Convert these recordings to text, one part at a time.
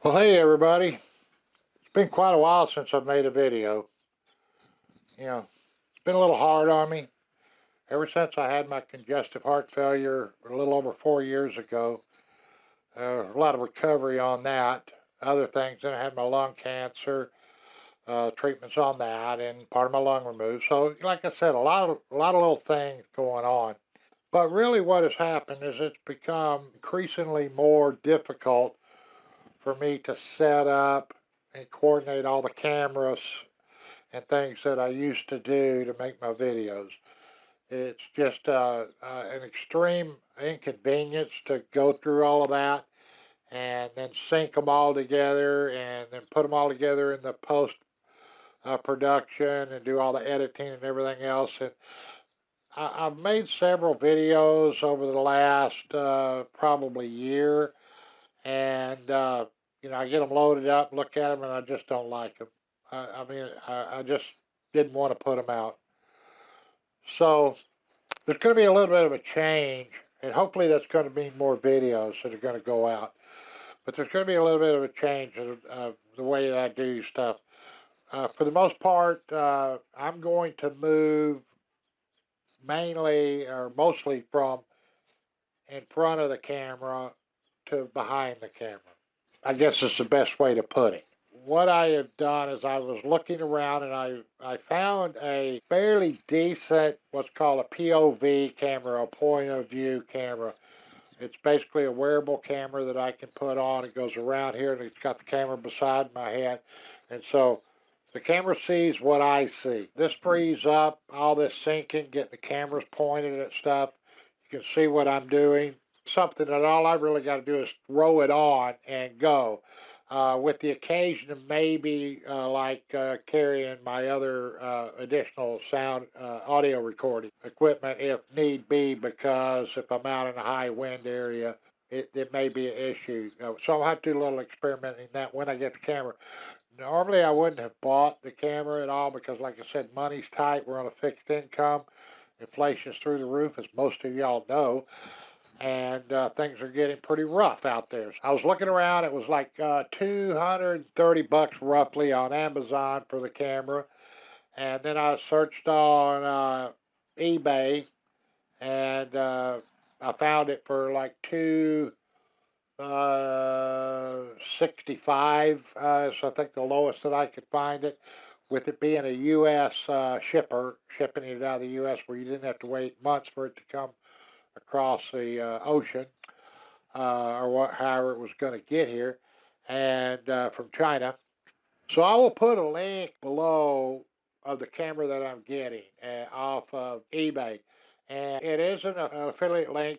Well, hey everybody. It's been quite a while since I've made a video. It's been a little hard on me. Ever since I had my congestive heart failure a little over 4 years ago, a lot of recovery on that. Other things, then I had my lung cancer, treatments on that, and part of my lung removed. So, like I said, a lot of little things going on. But really, what has happened is it's become increasingly more difficult for me to set up and coordinate all the cameras and things that I used to do to make my videos. It's just an extreme inconvenience to go through all of that and then sync them all together and then put them all together in the post production and do all the editing and everything else. And I've made several videos over the last probably year, and I get them loaded up, look at them, and I just don't like them. I just didn't want to put them out. So there's going to be a little bit of a change, and hopefully that's going to mean more videos that are going to go out. But there's going to be a little bit of a change of the way that I do stuff. For the most part, I'm going to move mainly or mostly from in front of the camera to behind the camera. I guess is the best way to put it. What I have done is I was looking around and I found a fairly decent, what's called a POV camera, a point of view camera. It's basically a wearable camera that I can put on. It goes around here and it's got the camera beside my head. And so the camera sees what I see. This frees up all this syncing, getting the cameras pointed at stuff. You can see what I'm doing. Something that all I really got to do is throw it on and go. With the occasion of maybe carrying my other additional sound audio recording equipment if need be, because if I'm out in a high wind area, it may be an issue. So I'll have to do a little experimenting that when I get the camera. Normally, I wouldn't have bought the camera at all because, like I said, money's tight. We're on a fixed income. Inflation's through the roof, as most of y'all know, and things are getting pretty rough out there. I was looking around; it was like $230 roughly on Amazon for the camera, and then I searched on eBay, and I found it for like 265. So I think the lowest that I could find it, with it being a U.S. Shipper shipping it out of the U.S. where you didn't have to wait months for it to come across the ocean, however it was going to get here, and from China. So I will put a link below of the camera that I'm getting off of eBay, and it is an affiliate link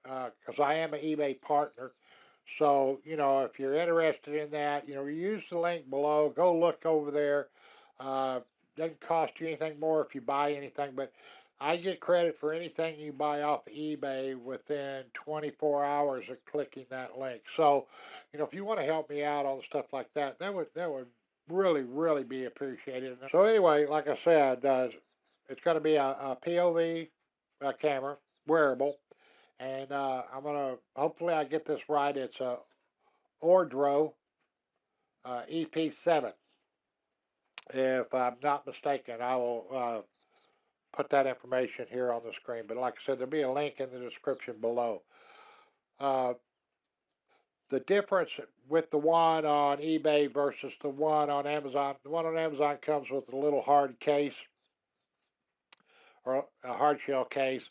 because I am an eBay partner. So if you're interested in that, use the link below. Go look over there. Doesn't cost you anything more if you buy anything, but I get credit for anything you buy off eBay within 24 hours of clicking that link. So, if you want to help me out on stuff like that, that would really, really be appreciated. So anyway, like I said, it's going to be a POV camera, wearable, and I'm going to, hopefully I get this right. It's a Ordro EP7. If I'm not mistaken, I will put that information here on the screen. But like I said, there'll be a link in the description below. Uh, the difference with the one on eBay versus the one on Amazon, the one on Amazon comes with a little hard case or a hard shell case,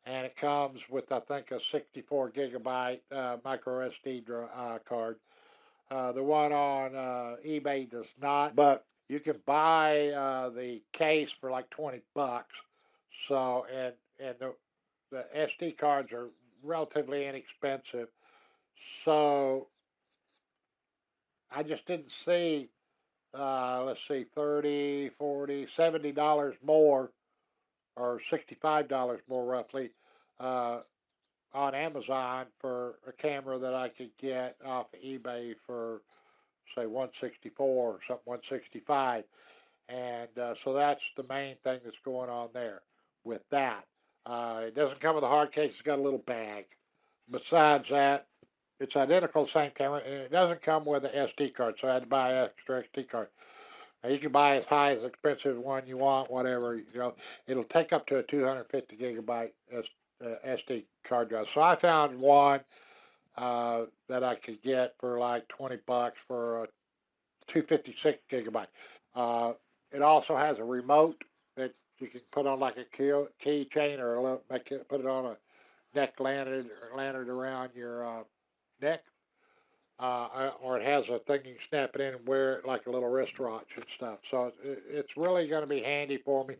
and it comes with, I think, a 64 gigabyte micro SD card. The one on eBay does not, but you can buy the case for like $20. So and the SD cards are relatively inexpensive. So I just didn't see, let's see, 30, 40, $70 more or $65 more roughly uh, on Amazon for a camera that I could get off of eBay for say 164 or something, 165. And so that's the main thing that's going on there with that. It doesn't come with a hard case, it's got a little bag. Besides that, it's identical, same camera, and it doesn't come with an SD card, so I had to buy an extra SD card. Now you can buy as high as expensive one you want, whatever. It'll take up to a 250 gigabyte SD card drive. So I found one that I could get for like $20 for a 256 gigabyte. It also has a remote that you can put on like a keychain or put it on a neck lanyard around your neck. Or it has a thing you can snap it in and wear it like a little wristwatch and stuff. So it's really going to be handy for me.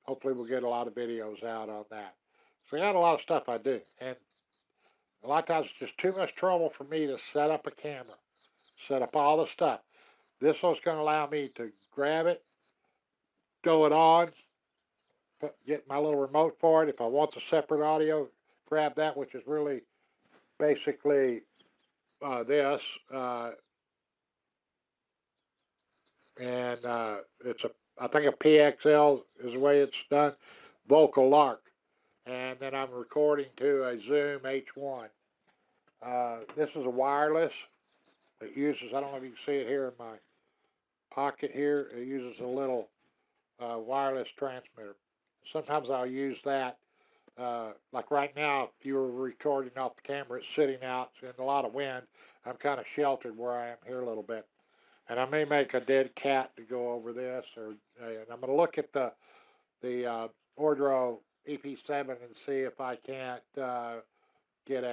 Hopefully we'll get a lot of videos out on that. So I got a lot of stuff I do, and a lot of times it's just too much trouble for me to set up a camera, set up all the stuff. This one's going to allow me to grab it, go it on, get my little remote for it. If I want the separate audio, grab that, which is really basically this. And it's I think a PXL is the way it's done, Vocal Lark. And then I'm recording to a Zoom H1. This is a wireless. It uses, I don't know if you can see it here in my pocket here, it uses a little wireless transmitter. Sometimes I'll use that, like right now, if you were recording off the camera, it's sitting out in a lot of wind. I'm kind of sheltered where I am here a little bit. And I may make a dead cat to go over this, and I'm going to look at the Ordro EP7 and see if I can't get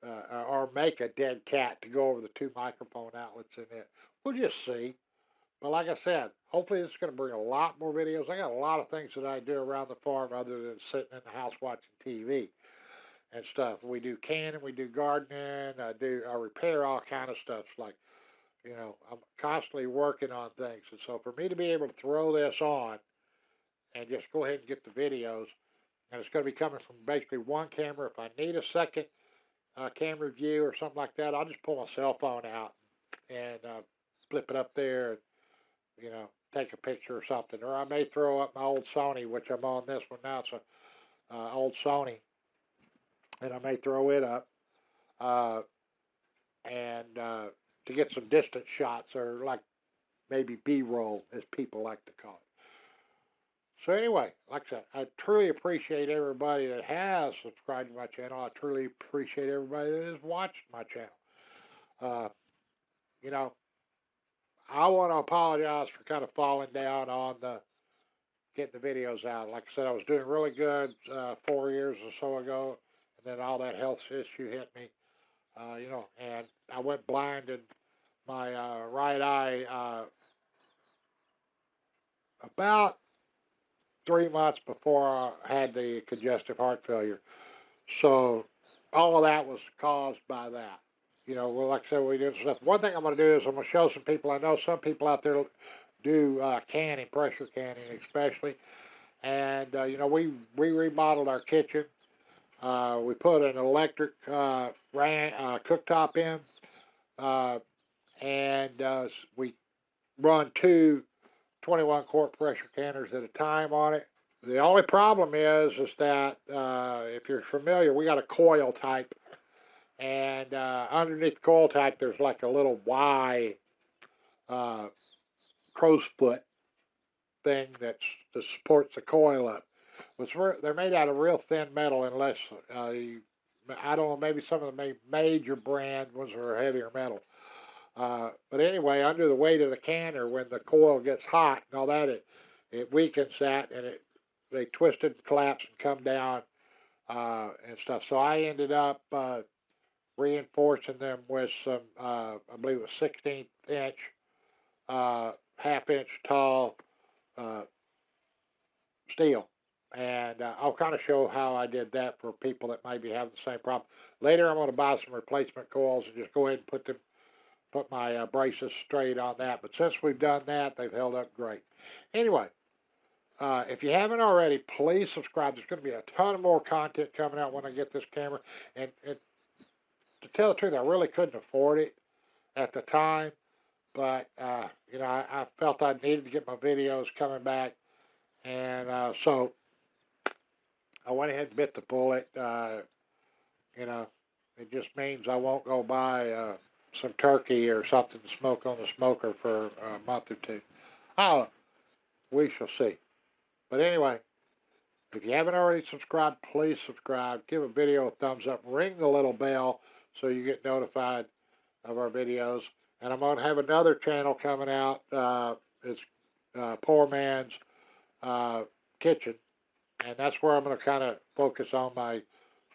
or make a dead cat to go over the two microphone outlets in it. We'll just see. But like I said, hopefully this is going to bring a lot more videos. I got a lot of things that I do around the farm other than sitting in the house watching TV and stuff. We do canning, we do gardening, I repair all kind of stuff. Like, I'm constantly working on things. And so for me to be able to throw this on and just go ahead and get the videos, and it's going to be coming from basically one camera. If I need a second camera view or something like that, I'll just pull my cell phone out and flip it up there and, take a picture or something. Or I may throw up my old Sony, which I'm on this one now. It's a old Sony. And I may throw it up. And to get some distant shots, or like maybe B-roll, as people like to call it. So anyway, like I said, I truly appreciate everybody that has subscribed to my channel. I truly appreciate everybody that has watched my channel. I want to apologize for kind of falling down on getting the videos out. Like I said, I was doing really good 4 years or so ago, and then all that health issue hit me. And I went blind in my right eye about 3 months before I had the congestive heart failure. So all of that was caused by that. Well, like I said, we did stuff. One thing I'm going to do is I'm going to show some people. I know some people out there do canning, pressure canning especially. And, we remodeled our kitchen. We put an electric cooktop in. And we run two 21-quart pressure canners at a time on it. The only problem is that if you're familiar, we got a coil type, and underneath the coil type, there's like a little Y crow's foot thing that supports the coil up. They're made out of real thin metal, unless I don't know, maybe some of the major brand ones are heavier metal. But anyway, under the weight of the canner, when the coil gets hot and all that, it weakens that, and they twist it and collapse and come down and stuff. So I ended up reinforcing them with some, I believe it was 16th inch, half-inch tall steel. And I'll kind of show how I did that for people that may be having the same problem. Later, I'm going to buy some replacement coils and just go ahead and put my braces straight on that. But since we've done that, they've held up great. Anyway, if you haven't already, please subscribe. There's going to be a ton of more content coming out when I get this camera. And to tell the truth, I really couldn't afford it at the time. But, I felt I needed to get my videos coming back. And so I went ahead and bit the bullet, It just means I won't go buy some turkey or something to smoke on the smoker for a month or two. Oh, we shall see. But anyway, if you haven't already subscribed, please subscribe. Give a video a thumbs up. Ring the little bell so you get notified of our videos. And I'm going to have another channel coming out. It's Poor Man's Kitchen. And that's where I'm going to kind of focus on my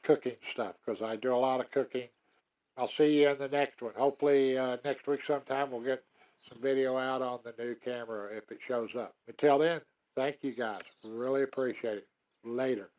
cooking stuff because I do a lot of cooking. I'll see you in the next one. Hopefully next week sometime we'll get some video out on the new camera if it shows up. Until then, thank you guys. Really appreciate it. Later.